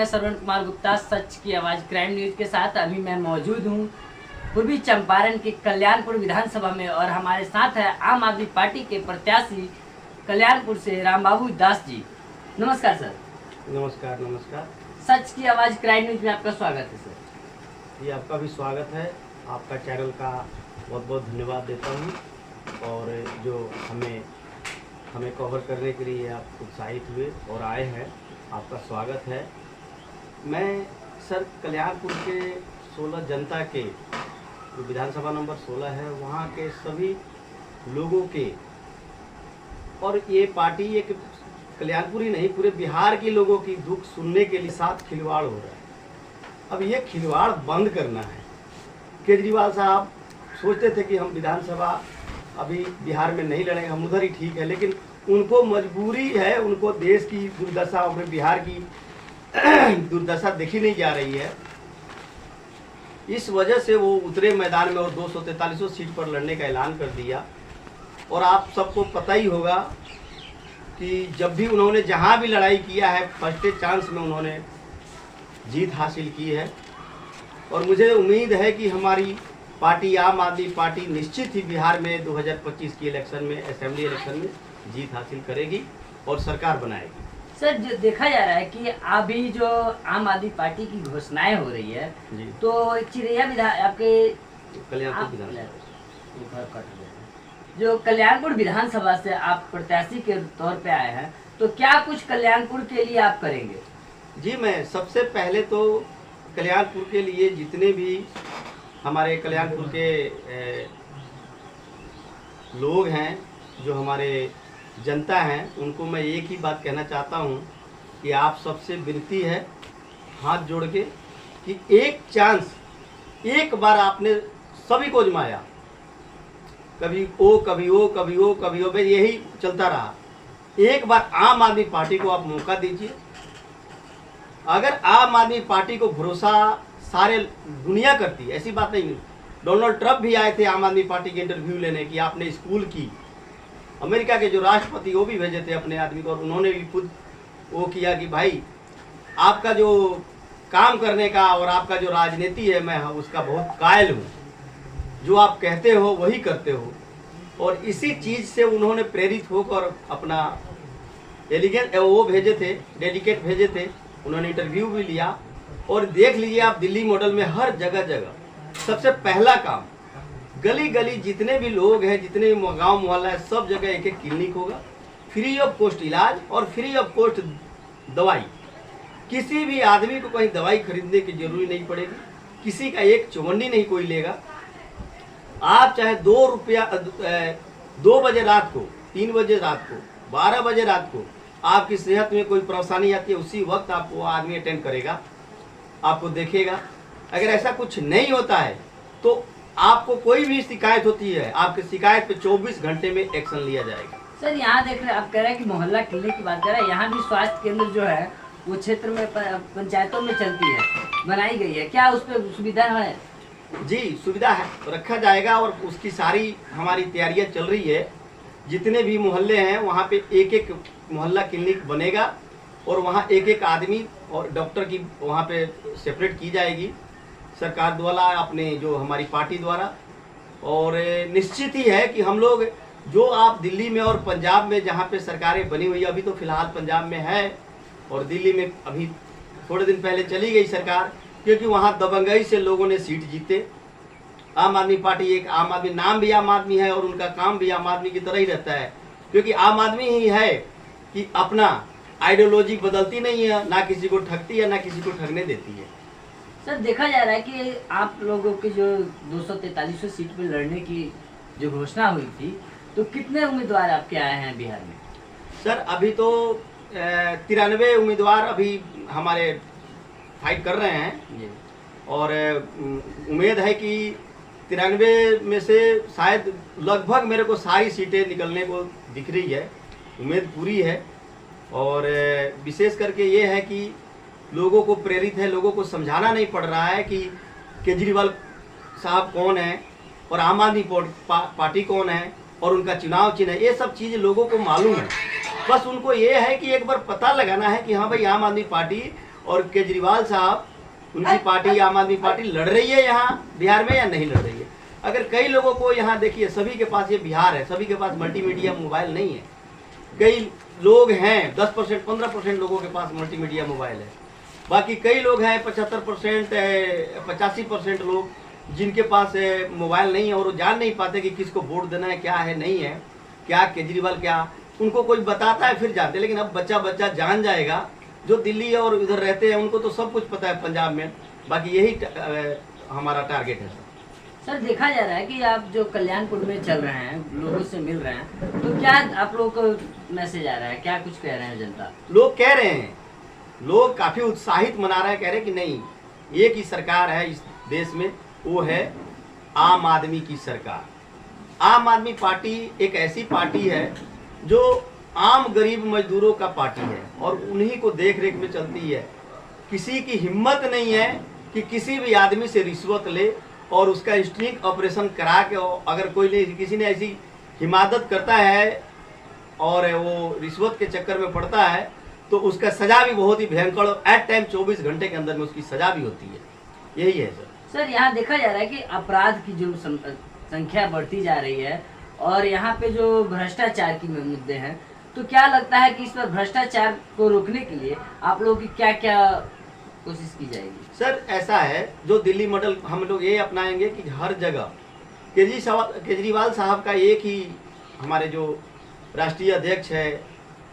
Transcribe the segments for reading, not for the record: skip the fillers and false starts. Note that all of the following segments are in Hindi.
मैं श्रवण कुमार गुप्ता, सच की आवाज़ क्राइम न्यूज के साथ। अभी मैं मौजूद हूँ पूर्वी चंपारण के कल्याणपुर विधानसभा में और हमारे साथ है आम आदमी पार्टी के प्रत्याशी कल्याणपुर से रामबाबू दास जी। नमस्कार सर। नमस्कार नमस्कार। सच की आवाज़ क्राइम न्यूज में आपका स्वागत है सर। ये आपका भी स्वागत है। आपका चैनल का बहुत बहुत धन्यवाद देता हूँ और जो हमें कवर करने के लिए आप उत्साहित हुए और आए हैं, आपका स्वागत है। मैं सर कल्याणपुर के 16 जनता के जो विधानसभा नंबर 16 है वहाँ के सभी लोगों के, और ये पार्टी एक कल्याणपुर ही नहीं पूरे बिहार के लोगों की दुख सुनने के लिए साथ खिलवाड़ हो रहा है। अब ये खिलवाड़ बंद करना है। केजरीवाल साहब सोचते थे कि हम विधानसभा अभी बिहार में नहीं लड़ेंगे, हम उधर ही ठीक है, लेकिन उनको मजबूरी है, उनको देश की दुर्दशा और बिहार की दुर्दशा देखी नहीं जा रही है। इस वजह से वो उतरे मैदान में और 243 सीट पर लड़ने का ऐलान कर दिया। और आप सबको पता ही होगा कि जब भी उन्होंने जहाँ भी लड़ाई किया है फर्स्ट चांस में उन्होंने जीत हासिल की है। और मुझे उम्मीद है कि हमारी पार्टी आम आदमी पार्टी निश्चित ही बिहार में 2025 की इलेक्शन में, असेंबली इलेक्शन में जीत हासिल करेगी और सरकार बनाएगी। सर, जो देखा जा रहा है कि अभी जो आम आदमी पार्टी की घोषणाएं हो रही है जी। तो चिरैया आपके कल्याणपुर विधानसभा जो कल्याणपुर विधानसभा से आप प्रत्याशी के तौर पे आए हैं, तो क्या कुछ कल्याणपुर के लिए आप करेंगे? जी, मैं सबसे पहले तो कल्याणपुर के लिए जितने भी हमारे कल्याणपुर के लोग हैं, जो हमारे जनता हैं, उनको मैं एक ही बात कहना चाहता हूं कि आप सबसे विनती है हाथ जोड़ के कि एक चांस, एक बार आपने सभी को आजमाया, कभी ओ कभी ओ कभी ओ कभी ओ, भाई यही चलता रहा। एक बार आम आदमी पार्टी को आप मौका दीजिए। अगर आम आदमी पार्टी को भरोसा सारे दुनिया करती है, ऐसी बात नहीं। डोनाल्ड ट्रंप भी आए थे आम आदमी पार्टी के इंटरव्यू लेने की, आपने स्कूल की। अमेरिका के जो राष्ट्रपति वो भी भेजे थे अपने आदमी को, और उन्होंने भी खुद वो किया कि भाई आपका जो काम करने का और आपका जो राजनीति है, मैं उसका बहुत कायल हूँ, जो आप कहते हो वही करते हो। और इसी चीज़ से उन्होंने प्रेरित होकर अपना एलिगेंट वो भेजे थे, डेडिकेट भेजे थे। उन्होंने इंटरव्यू भी लिया। और देख लीजिए आप, दिल्ली मॉडल में हर जगह जगह सबसे पहला काम, गली गली जितने भी लोग हैं, जितने भी गांव मोहल्ला है, सब जगह एक एक क्लिनिक होगा, फ्री ऑफ कॉस्ट इलाज और फ्री ऑफ कॉस्ट दवाई। किसी भी आदमी को कहीं दवाई खरीदने की जरूरी नहीं पड़ेगी, किसी का एक चौवन्नी नहीं कोई लेगा। आप चाहे 2 रुपया 2 बजे रात को, 3 बजे रात को, 12 बजे रात को आपकी सेहत में कोई परेशानी आती है, उसी वक्त आपको वो आदमी अटेंड करेगा, आपको देखेगा। अगर ऐसा कुछ नहीं होता है तो आपको कोई भी शिकायत होती है, आपकी शिकायत पे 24 घंटे में एक्शन लिया जाएगा। सर, यहाँ देख रहे हैं, आप कह रहे हैं कि मोहल्ला क्लिनिक की बात कर रहे हैं, यहाँ भी स्वास्थ्य केंद्र जो है वो क्षेत्र में पंचायतों में चलती है, बनाई गई है, क्या उस पर सुविधा है? जी, सुविधा है, रखा जाएगा और उसकी सारी हमारी तैयारियां चल रही है। जितने भी मोहल्ले हैं वहाँ पे एक एक मोहल्ला क्लिनिक बनेगा और वहाँ एक एक आदमी और डॉक्टर की वहाँ पे सेपरेट की जाएगी सरकार द्वारा, अपने जो हमारी पार्टी द्वारा। और निश्चित ही है कि हम लोग जो आप दिल्ली में और पंजाब में जहाँ पे सरकारें बनी हुई, अभी तो फिलहाल पंजाब में है और दिल्ली में अभी थोड़े दिन पहले चली गई सरकार, क्योंकि वहाँ दबंगई से लोगों ने सीट जीते। आम आदमी पार्टी एक आम आदमी, नाम भी आम आदमी है और उनका काम भी आम आदमी की तरह ही रहता है, क्योंकि आम आदमी ही है कि अपना आइडियोलॉजी बदलती नहीं है, ना किसी को ठगती है ना किसी को ठगने देती है। सर, देखा जा रहा है कि आप लोगों की जो 243 सीट पर लड़ने की जो घोषणा हुई थी, तो कितने उम्मीदवार आपके आए हैं बिहार में? सर, अभी तो 93 उम्मीदवार अभी हमारे फाइट कर रहे हैं और उम्मीद है कि 93 में से शायद लगभग मेरे को सारी सीटें निकलने को दिख रही है, उम्मीद पूरी है। और विशेष करके ये है कि लोगों को प्रेरित है, लोगों को समझाना नहीं पड़ रहा है कि केजरीवाल साहब कौन है और आम आदमी पार्टी कौन है और उनका चुनाव चिन्ह है। ये सब चीज़ लोगों को मालूम है, बस उनको ये है कि एक बार पता लगाना है कि हाँ भाई आम आदमी पार्टी और केजरीवाल साहब, उनकी पार्टी आम आदमी पार्टी लड़ रही है यहाँ बिहार में या नहीं लड़ रही है। अगर कई लोगों को यहाँ देखिए, सभी के पास, ये बिहार है, सभी के पास मल्टीमीडिया मोबाइल नहीं है। कई लोग हैं 10% 15% लोगों के पास मल्टीमीडिया मोबाइल है। बाकी कई लोग हैं 75% 85% लोग जिनके पास मोबाइल नहीं है और वो जान नहीं पाते कि किसको वोट देना है, क्या है नहीं है, क्या केजरीवाल क्या, उनको कोई बताता है फिर जाते। लेकिन अब बच्चा बच्चा जान जाएगा, जो दिल्ली और इधर रहते हैं उनको तो सब कुछ पता है पंजाब में। बाकी यही हमारा टारगेट है सर। देखा जा रहा है कि आप जो कल्याणपुर में चल रहे हैं, लोगों से मिल रहे हैं, तो क्या आप लोगों को मैसेज आ रहा है, क्या कुछ कह रहे हैं जनता? लोग कह रहे हैं, लोग काफी उत्साहित मना रहे हैं, कह रहे हैं कि नहीं, एक ही सरकार है इस देश में, वो है आम आदमी की सरकार। आम आदमी पार्टी एक ऐसी पार्टी है जो आम गरीब मजदूरों का पार्टी है और उन्हीं को देख रेख में चलती है। किसी की हिम्मत नहीं है कि किसी भी आदमी से रिश्वत ले और उसका स्ट्रिंग ऑपरेशन करा के, अगर कोई किसी ने ऐसी हिमादत करता है और वो रिश्वत के चक्कर में पड़ता है तो उसका सजा भी बहुत ही भयंकर, एट टाइम 24 घंटे के अंदर में उसकी सजा भी होती है। यही है सर। यहाँ देखा जा रहा है कि अपराध की जो संख्या बढ़ती जा रही है और यहाँ पे जो भ्रष्टाचार की मुद्दे हैं, तो क्या लगता है कि इस पर भ्रष्टाचार को रोकने के लिए आप लोगों की क्या क्या कोशिश की जाएगी? सर ऐसा है, जो दिल्ली मॉडल हम लोग ये अपनाएंगे कि हर जगह केजरीवाल साहब का एक ही, हमारे जो राष्ट्रीय अध्यक्ष है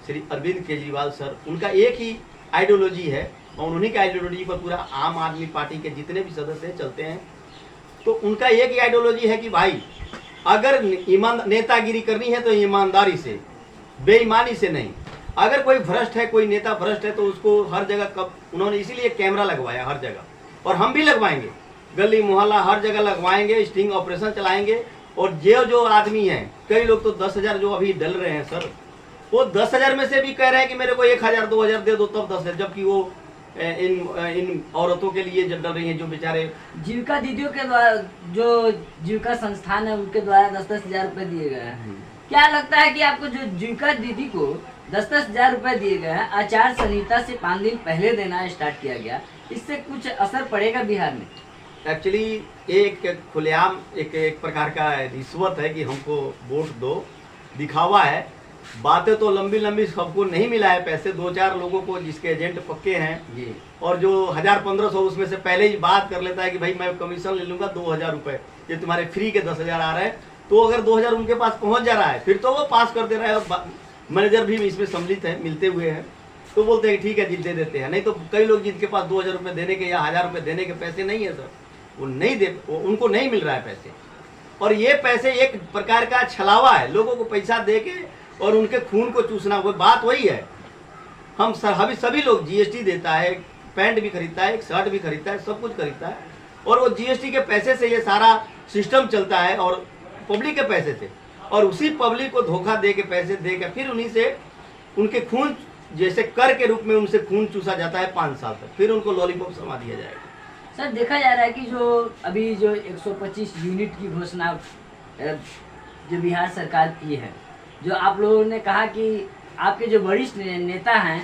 श्री अरविंद केजरीवाल सर, उनका एक ही आइडियोलॉजी है और उन्हीं के आइडियोलॉजी पर पूरा आम आदमी पार्टी के जितने भी सदस्य चलते हैं। तो उनका एक ही आइडियोलॉजी है कि भाई अगर नेतागिरी करनी है तो ईमानदारी से, बेईमानी से नहीं। अगर कोई भ्रष्ट है, कोई नेता भ्रष्ट है तो उसको हर जगह, कब उन्होंने इसीलिए कैमरा लगवाया हर जगह, और हम भी लगवाएंगे, गली मोहल्ला हर जगह लगवाएंगे, स्टिंग ऑपरेशन चलाएंगे। और जो आदमी है, कई लोग तो 10,000 जो अभी डल रहे हैं सर, वो 10,000 में से भी कह रहे हैं कि मेरे को 1,000 2,000 दे दो तब 10,000, जबकि वो इन औरतों के लिए जब डल रही हैं, जो बेचारे जीविका दीदियों के द्वारा, जो जीविका संस्थान है उनके द्वारा 10-10 हजार रुपए दिए गए हैं। क्या लगता है कि आपको जो जीविका दीदी को 10-10 हजार रुपए दिए गए हैं, आचार संहिता से 5 दिन पहले देना स्टार्ट किया गया, इससे कुछ असर पड़ेगा बिहार में? एक्चुअली एक खुलेआम एक प्रकार का रिश्वत है कि हमको वोट दो, दिखावा है। बातें तो लंबी लंबी सबको नहीं मिला है पैसे, 2-4 लोगों को जिसके एजेंट पक्के हैं, और जो 1,000-1,500 उसमें से पहले ही बात कर लेता है कि भाई मैं कमीशन ले लूंगा 2,000 रुपये, ये तुम्हारे फ्री के 10,000 आ रहे हैं। तो अगर 2,000 उनके पास पहुंच जा रहा है फिर तो वो पास कर दे रहा है, और मैनेजर भी इसमें सम्मिलित है, मिलते हुए हैं, तो बोलते हैं ठीक है जी दे देते हैं। नहीं तो कई लोग जिनके पास 2,000 रुपये देने के या 1,000 रुपये देने के पैसे नहीं है सर, वो नहीं दे, उनको नहीं मिल रहा है पैसे। और ये पैसे एक प्रकार का छलावा है, लोगों को पैसा दे के और उनके खून को चूसना। वो बात वही है, हम सभी लोग जीएसटी देता है, पैंट भी खरीदता है, शर्ट भी खरीदता है, सब कुछ खरीदता है, और वो जीएसटी के पैसे से ये सारा सिस्टम चलता है, और पब्लिक के पैसे से। और उसी पब्लिक को धोखा दे के पैसे दे के फिर उन्हीं से उनके खून, जैसे कर के रूप में उनसे खून चूसा जाता है 5 साल तक, फिर उनको लॉलीपॉप समा दिया जाएगा। सर देखा जा रहा है कि जो अभी जो 125 यूनिट की घोषणा जो बिहार सरकार की है, जो आप लोगों ने कहा कि आपके जो वरिष्ठ नेता हैं,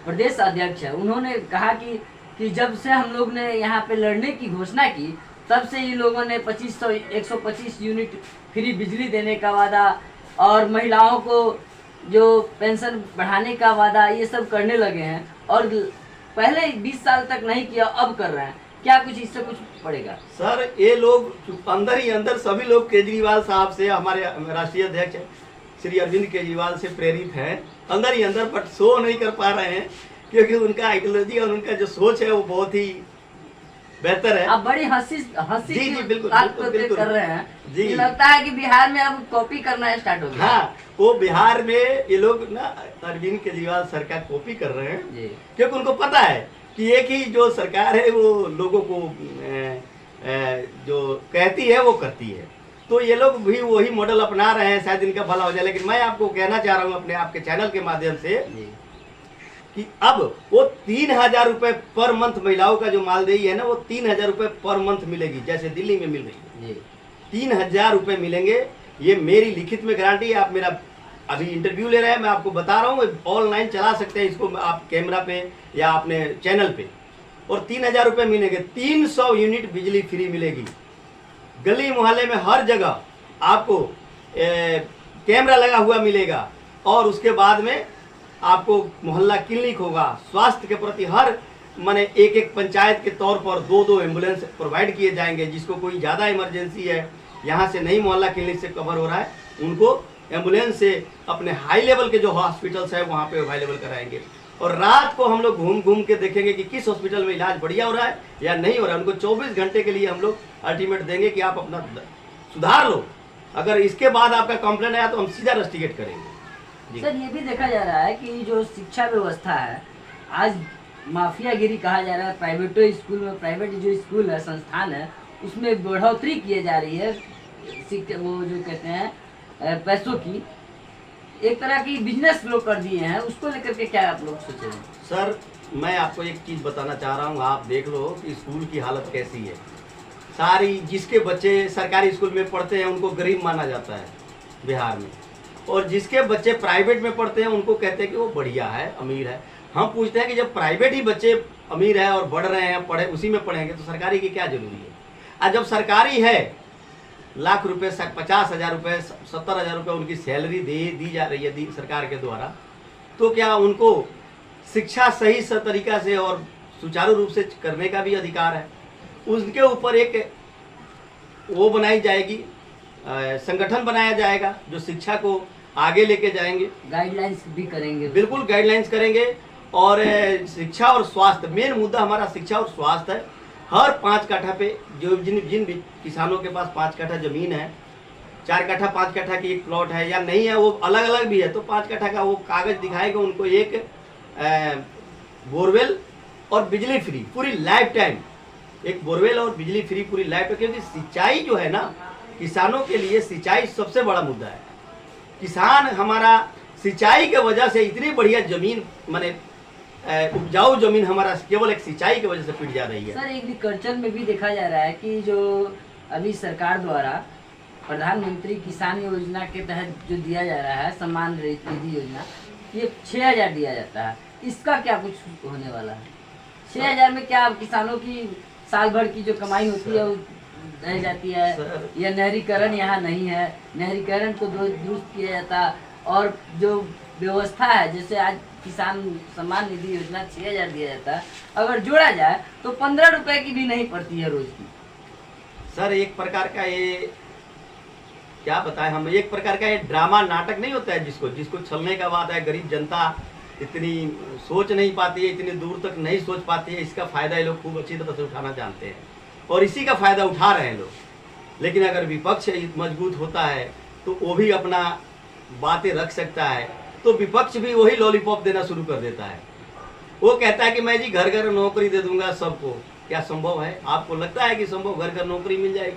प्रदेश अध्यक्ष है, उन्होंने कहा कि जब से हम लोग ने यहाँ पे लड़ने की घोषणा की तब से ये लोगों ने 125 यूनिट फ्री बिजली देने का वादा और महिलाओं को जो पेंशन बढ़ाने का वादा, ये सब करने लगे हैं, और पहले 20 साल तक नहीं किया, अब कर रहे हैं। क्या कुछ इससे कुछ पड़ेगा? सर ये लोग अंदर ही अंदर सभी लोग केजरीवाल साहब से, हमारे राष्ट्रीय अध्यक्ष श्री अरविंद केजरीवाल से प्रेरित हैं अंदर ही अंदर, बट शो नहीं कर पा रहे हैं क्योंकि उनका आइडियोलॉजी और उनका जो सोच है वो बहुत ही बेहतर है। आप बड़ी हंसी जी बिल्कुल कर रहे हैं जी। लगता है कि बिहार में अब कॉपी करना स्टार्ट हो गया। हाँ, वो बिहार में ये लोग ना अरविंद केजरीवाल सर का कॉपी कर रहे हैं जी, क्योंकि उनको पता है कि एक ही जो सरकार है वो लोगों को जो कहती है वो करती है। तो ये लोग भी वही मॉडल अपना रहे हैं, शायद इनका भला हो जाए। लेकिन मैं आपको कहना चाह रहा हूँ अपने आपके चैनल के माध्यम से कि अब वो 3,000 रुपये पर मंथ महिलाओं का जो मालदेही है ना, वो 3,000 रुपये पर मंथ मिलेगी, जैसे दिल्ली में मिल रही है। 3,000 रुपये मिलेंगे, ये मेरी लिखित में गारंटी है। आप मेरा अभी इंटरव्यू ले रहे हैं, मैं आपको बता रहा हूँ, ऑनलाइन चला सकते हैं इसको आप कैमरा पे या अपने चैनल पे। और 3,000 रुपये मिलेंगे, 300 यूनिट बिजली फ्री मिलेगी। गली मोहल्ले में हर जगह आपको कैमरा लगा हुआ मिलेगा। और उसके बाद में आपको मोहल्ला क्लिनिक होगा। स्वास्थ्य के प्रति हर माने एक एक पंचायत के तौर पर 2-2 एम्बुलेंस प्रोवाइड किए जाएंगे। जिसको कोई ज़्यादा इमरजेंसी है, यहाँ से नहीं मोहल्ला क्लिनिक से कवर हो रहा है, उनको एम्बुलेंस से अपने हाई लेवल के जो हॉस्पिटल्स है वहाँ पे अवेलेबल कराएंगे। और रात को हम लोग घूम घूम के देखेंगे कि किस हॉस्पिटल में इलाज बढ़िया हो रहा है या नहीं हो रहा है। उनको 24 घंटे के लिए हम लोग अल्टीमेट देंगे कि आप अपना सुधार लो। अगर इसके बाद आपका कंप्लेंट आया तो हम सीधा रस्टिकेट करेंगे। सर ये भी देखा जा रहा है कि जो शिक्षा व्यवस्था है आज माफियागिरी कहा जा रहा है। प्राइवेटो स्कूल में, प्राइवेट जो स्कूल है, संस्थान है, उसमें बढ़ोतरी की जा रही है वो जो कहते हैं पैसों की, एक तरह की बिजनेस लोग कर दिए हैं। उसको लेकर के क्या आप लोग सोच रहे हैं? सर मैं आपको एक चीज़ बताना चाह रहा हूँ, आप देख लो कि स्कूल की हालत कैसी है। सारी जिसके बच्चे सरकारी स्कूल में पढ़ते हैं उनको गरीब माना जाता है बिहार में, और जिसके बच्चे प्राइवेट में पढ़ते हैं उनको कहते हैं कि वो बढ़िया है, अमीर है। हम पूछते हैं कि जब प्राइवेट ही बच्चे अमीर है और बढ़ रहे हैं, पढ़े उसी में पढ़ेंगे तो सरकारी की क्या जरूरी है? आज जब सरकारी है, लाख रुपए, 50,000 रुपये, 70,000 रुपये उनकी सैलरी दी जा रही है सरकार के द्वारा, तो क्या उनको शिक्षा सही तरीका से और सुचारू रूप से करने का भी अधिकार है? उसके ऊपर एक वो बनाई जाएगी, संगठन बनाया जाएगा जो शिक्षा को आगे लेके जाएंगे, गाइडलाइंस भी करेंगे। बिल्कुल गाइडलाइंस करेंगे। और शिक्षा और स्वास्थ्य, मेन मुद्दा हमारा शिक्षा और स्वास्थ्य है। हर 5 कट्ठा पे जो जिन भी किसानों के पास 5 कट्ठा जमीन है, 4 कट्ठा 5 कट्ठा की एक प्लॉट है या नहीं है, वो अलग अलग भी है, तो 5 कट्ठा का वो कागज दिखाएगा उनको, एक बोरवेल और बिजली फ्री पूरी लाइफ टाइम, एक बोरवेल और बिजली फ्री पूरी लाइफ टाइम। क्योंकि सिंचाई जो है ना, किसानों के लिए सिंचाई सबसे बड़ा मुद्दा है। किसान हमारा सिंचाई के वजह से इतनी बढ़िया जमीन माने उपजाऊ जमीन हमारा केवल एक सिंचाई की वजह से पिट जा रही है। सर एग्रीकल्चर में भी देखा जा रहा है कि जो अभी सरकार द्वारा प्रधानमंत्री किसान योजना के तहत जो दिया जा रहा है सम्मान निधि योजना, ये 6,000 दिया जाता है। इसका क्या कुछ होने वाला है? 6,000 में क्या किसानों की साल भर की जो कमाई होती है वो रह जाती है? या नहरीकरण यहाँ नहीं है, नहरीकरण को दुरुस्त किया जाता। और जो व्यवस्था है, जैसे आज किसान सम्मान निधि योजना 6,000 दिया जाता है, अगर जोड़ा जाए तो 15 रुपए की भी नहीं पड़ती है रोज की। सर एक प्रकार का ये क्या बताएं हम, एक प्रकार का ये ड्रामा नाटक नहीं होता है जिसको छलने का बात है। गरीब जनता इतनी सोच नहीं पाती है, इतनी दूर तक नहीं सोच पाती है। इसका फायदा ये लोग खूब अच्छी तरह से उठाना जानते हैं और इसी का फायदा उठा रहे हैं लोग। लेकिन अगर विपक्ष मजबूत होता है तो वो भी अपना बातें रख सकता है, तो विपक्ष भी वही लॉलीपॉप देना शुरू कर देता है। वो कहता है कि मैं जी घर घर नौकरी दे दूंगा सबको। क्या संभव है? आपको लगता है कि संभव घर घर नौकरी मिल जाएगी?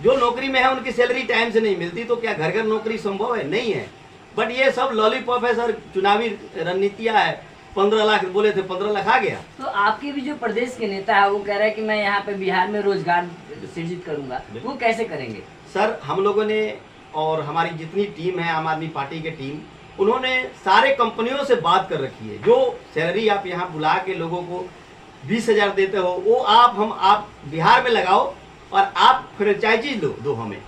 जो नौकरी में है उनकी सैलरी टाइम से नहीं मिलती, तो क्या घर घर नौकरी संभव है? नहीं है। बट ये सब लॉलीपॉप है सर, चुनावी रणनीतियाँ है। 15 लाख बोले थे, 15 लाख आ गया। तो आपके भी जो प्रदेश के नेता है वो कह रहे हैं कि मैं यहाँ पे बिहार में रोजगार सृजित करूंगा, वो कैसे करेंगे? सर हम लोगों ने और हमारी जितनी टीम है आम आदमी पार्टी की टीम, उन्होंने सारे कंपनियों से बात कर रखी है। जो सैलरी आप यहाँ बुला के लोगों को 20,000 देते हो, वो आप बिहार में लगाओ और आप फ्रेंचाइजी दो हमें।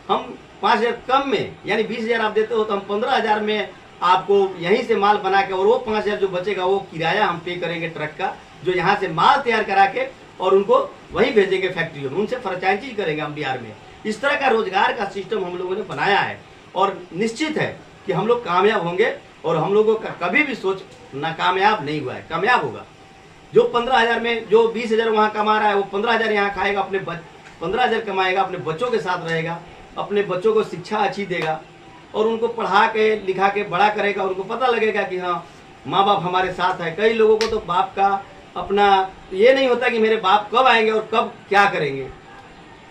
हम 5,000 कम में, यानी 20,000 आप देते हो तो हम 15,000 में आपको यहीं से माल बना के, और वो 5,000 जो बचेगा वो किराया हम पे करेंगे ट्रक का, जो यहाँ से माल तैयार करा के और उनको वहीं भेजेंगे फैक्ट्रियों में, उनसे फ्रेंचाइजी करेंगे हम बिहार में। इस तरह का रोजगार का सिस्टम हम लोगों ने बनाया है और निश्चित है कि हम लोग कामयाब होंगे। और हम लोगों का कभी भी सोच नाकामयाब नहीं हुआ है, कामयाब होगा। जो 15,000 में जो 20,000 वहाँ कमा रहा है, वो 15,000 यहाँ खाएगा, 15,000 कमाएगा, अपने बच्चों के साथ रहेगा, अपने बच्चों को शिक्षा अच्छी देगा और उनको पढ़ा के लिखा के बड़ा करेगा। उनको पता लगेगा कि हाँ माँ बाप हमारे साथ है। कई लोगों को तो बाप का अपना ये नहीं होता कि मेरे बाप कब आएंगे और कब क्या करेंगे।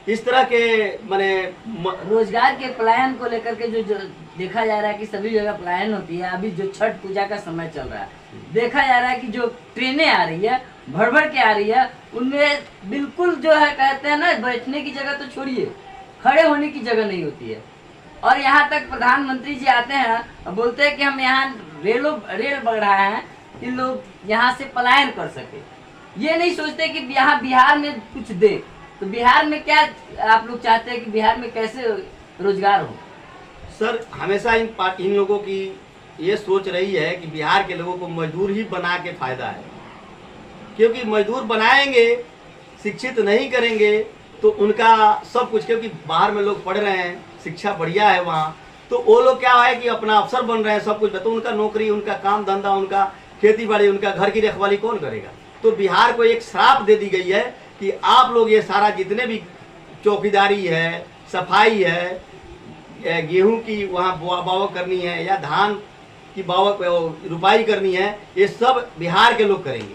इस तरह के माने रोजगार के पलायन को लेकर के जो देखा जा रहा है कि सभी जगह पलायन होती है। अभी जो छठ पूजा का समय चल रहा है, देखा जा रहा है कि जो ट्रेनें आ रही है भर भर के आ रही है, उनमें बिल्कुल जो है कहते हैं ना, बैठने की जगह तो छोड़िए, खड़े होने की जगह नहीं होती है। और यहाँ तक प्रधानमंत्री जी आते हैं और बोलते हैं कि हम यहाँ रेल बढ़ रहा है कि लोग यहाँ से पलायन कर सके। ये नहीं सोचते कि यहाँ बिहार में कुछ दे। तो बिहार में क्या आप लोग चाहते हैं कि बिहार में कैसे रोजगार हो? सर हमेशा इन लोगों की ये सोच रही है कि बिहार के लोगों को मजदूर ही बना के फायदा है, क्योंकि मजदूर बनाएंगे, शिक्षित नहीं करेंगे तो उनका सब कुछ, क्योंकि बाहर में लोग पढ़ रहे हैं, शिक्षा बढ़िया है वहाँ, तो वो लोग क्या है कि अपना अफसर बन रहे हैं, सब कुछ, तो उनका नौकरी, उनका काम धंधा, उनका खेती बाड़ी, उनका घर की रखवाली कौन करेगा? तो बिहार को एक श्राप दे दी गई है कि आप लोग ये सारा जितने भी चौकीदारी है, सफाई है, गेहूं की वहाँ बावक करनी है या धान की बावक रुपाई करनी है, ये सब बिहार के लोग करेंगे।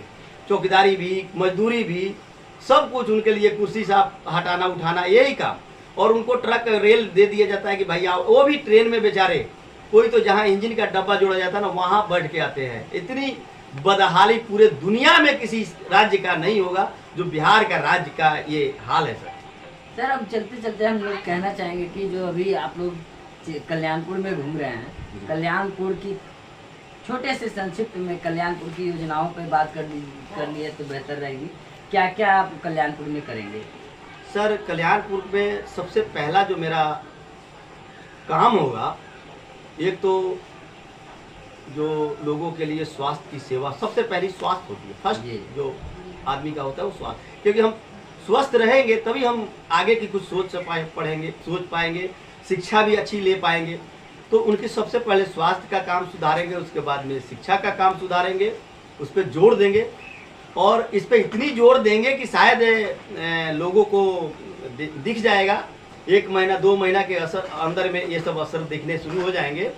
चौकीदारी भी, मजदूरी भी, सब कुछ उनके लिए, कुर्सी साफ हटाना उठाना, यही काम। और उनको ट्रक रेल दे दिया जाता है कि भैया, वो भी ट्रेन में बेचारे, कोई तो जहाँ इंजन का डब्बा जोड़ा जाता है ना, वहाँ बैठ के आते हैं। इतनी बदहाली पूरे दुनिया में किसी राज्य का नहीं होगा जो बिहार का राज्य का ये हाल है। सर अब चलते चलते हम लोग कहना चाहेंगे कि जो अभी आप लोग कल्याणपुर में घूम रहे हैं, कल्याणपुर की छोटे से संक्षिप्त में कल्याणपुर की योजनाओं पे बात कर लिए तो बेहतर रहेगी। क्या क्या आप कल्याणपुर में करेंगे? सर कल्याणपुर में सबसे पहला जो मेरा काम होगा, एक तो जो लोगों के लिए स्वास्थ्य की सेवा, सबसे पहली स्वास्थ्य होती है, फर्स्ट जो आदमी का होता है वो स्वास्थ्य, क्योंकि हम स्वस्थ रहेंगे तभी हम आगे की कुछ सोच पाएंगे, शिक्षा भी अच्छी ले पाएंगे। तो उनकी सबसे पहले स्वास्थ्य का काम सुधारेंगे, उसके बाद में शिक्षा का काम सुधारेंगे, उस पर जोर देंगे, और इस पर इतनी जोर देंगे कि शायद लोगों को दिख जाएगा, 1 महीना 2 महीना के अंदर में ये सब असर दिखने शुरू हो जाएंगे।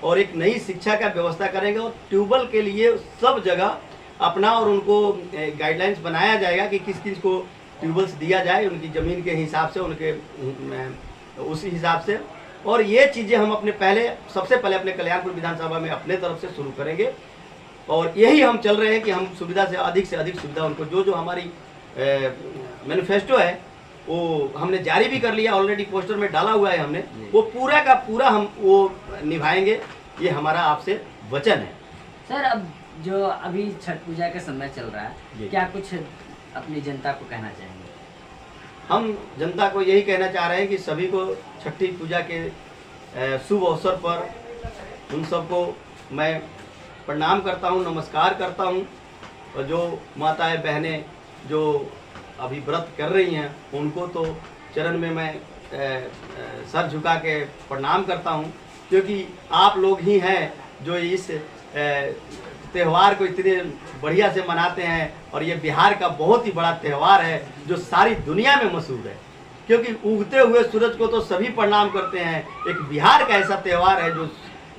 और एक नई शिक्षा का व्यवस्था करेंगे, और ट्यूबवेल के लिए सब जगह अपना, और उनको गाइडलाइंस बनाया जाएगा कि किस किस को ट्यूबवेल्स दिया जाए, उनकी ज़मीन के हिसाब से, उनके उसी हिसाब से। और ये चीज़ें हम सबसे पहले अपने कल्याणपुर विधानसभा में अपने तरफ से शुरू करेंगे, और यही हम चल रहे हैं कि हम सुविधा से अधिक सुविधा उनको, जो हमारी मैनिफेस्टो है वो हमने जारी भी कर लिया, ऑलरेडी पोस्टर में डाला हुआ है हमने, वो पूरा का पूरा हम वो निभाएंगे, ये हमारा आपसे वचन है। सर अब जो अभी छठ पूजा का समय चल रहा है, क्या कुछ अपनी जनता को कहना चाहेंगे? हम जनता को यही कहना चाह रहे हैं कि सभी को छठी पूजा के शुभ अवसर पर उन सबको मैं प्रणाम करता हूं, नमस्कार करता हूं, और जो माताएं बहनें जो अभी व्रत कर रही हैं उनको तो चरण में मैं सर झुका के प्रणाम करता हूं, क्योंकि आप लोग ही हैं जो इस त्यौहार को इतने बढ़िया से मनाते हैं, और ये बिहार का बहुत ही बड़ा त्यौहार है जो सारी दुनिया में मशहूर है, क्योंकि उगते हुए सूरज को तो सभी प्रणाम करते हैं, एक बिहार का ऐसा त्यौहार है जो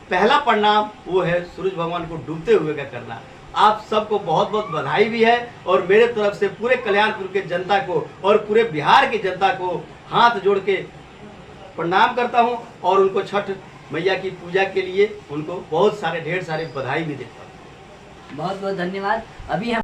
पहला प्रणाम वो है सूरज भगवान को डूबते हुए का करना। आप सबको बहुत बहुत बधाई भी है, और मेरे तरफ से पूरे कल्याणपुर के जनता को और पूरे बिहार की जनता को हाथ जोड़ के प्रणाम करता हूं, और उनको छठ मैया की पूजा के लिए उनको बहुत सारे ढेर सारे बधाई भी देता हूं। बहुत बहुत धन्यवाद। अभी हम